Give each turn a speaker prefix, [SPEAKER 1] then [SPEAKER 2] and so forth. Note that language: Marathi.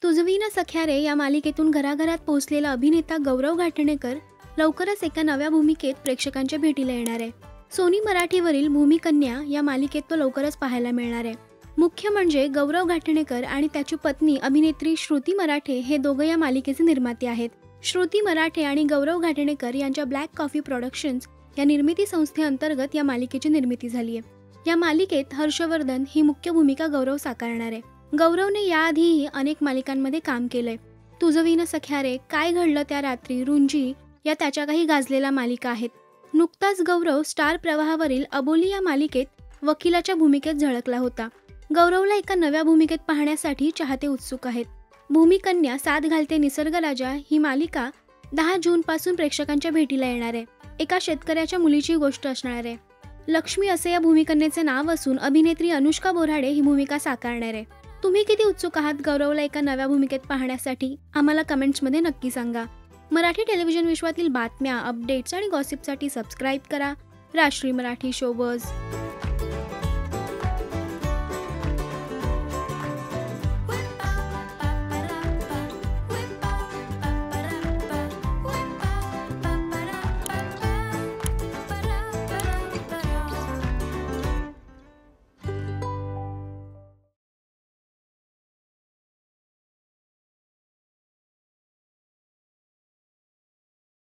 [SPEAKER 1] तुझवी न सख्या रे या मालिकेतून घराघरात पोहोचलेला अभिनेता गौरव घाटणेकर लवकरच एका नव्या भूमिकेत प्रेक्षकांच्या भेटीला येणार आहे. सोनी मराठीवरील भूमिकन्या या मालिकेत तो लवकरच पाहायला मिळणार आहे. मुख्य म्हणजे गौरव घाटणेकर आणि त्याची पत्नी अभिनेत्री श्रुती मराठे हे दोघं या मालिकेचे निर्माते आहेत. श्रुती मराठे आणि गौरव घाटणेकर यांच्या ब्लॅक कॉफी प्रोडक्शन्स या निर्मिती संस्थेअंतर्गत या मालिकेची निर्मिती झाली आहे. या मालिकेत हर्षवर्धन ही मुख्य भूमिका गौरव साकारणार आहे. गौरवने याआधीही अनेक मालिकांमध्ये काम केलंय. तुझवी न सख्या रे, काय घडलं त्या रात्री, रुंजी या त्याच्या काही गाजलेल्या मालिका आहेत. नुकताच गौरव स्टार प्रवाहावरील अबोली या मालिकेत वकिलाच्या भूमिकेत झळकला होता. गौरवला एका नव्या भूमिकेत पाहण्यासाठी चाहते उत्सुक आहेत. भूमिकन्या साथ घालते निसर्ग राजा ही मालिका 10 जून पासून प्रेक्षकांच्या भेटीला येणार आहे. एका शेतकऱ्याच्या मुलीची गोष्ट असणार आहे. लक्ष्मी असे या भूमिकन्याचे नाव असून अभिनेत्री अनुष्का बोराडे ही भूमिका साकारणार आहे. तुम्ही किती उत्सुक आहात गौरवला एका नव्या भूमिकेत पाहण्यासाठी? आम्हाला कमेंट्समध्ये नक्की सांगा. मराठी टेलिव्हिजन विश्वातील बातम्या, अपडेट्स आणि गॉसिपसाठी सबस्क्राईब करा राष्ट्रीय मराठी शोबज.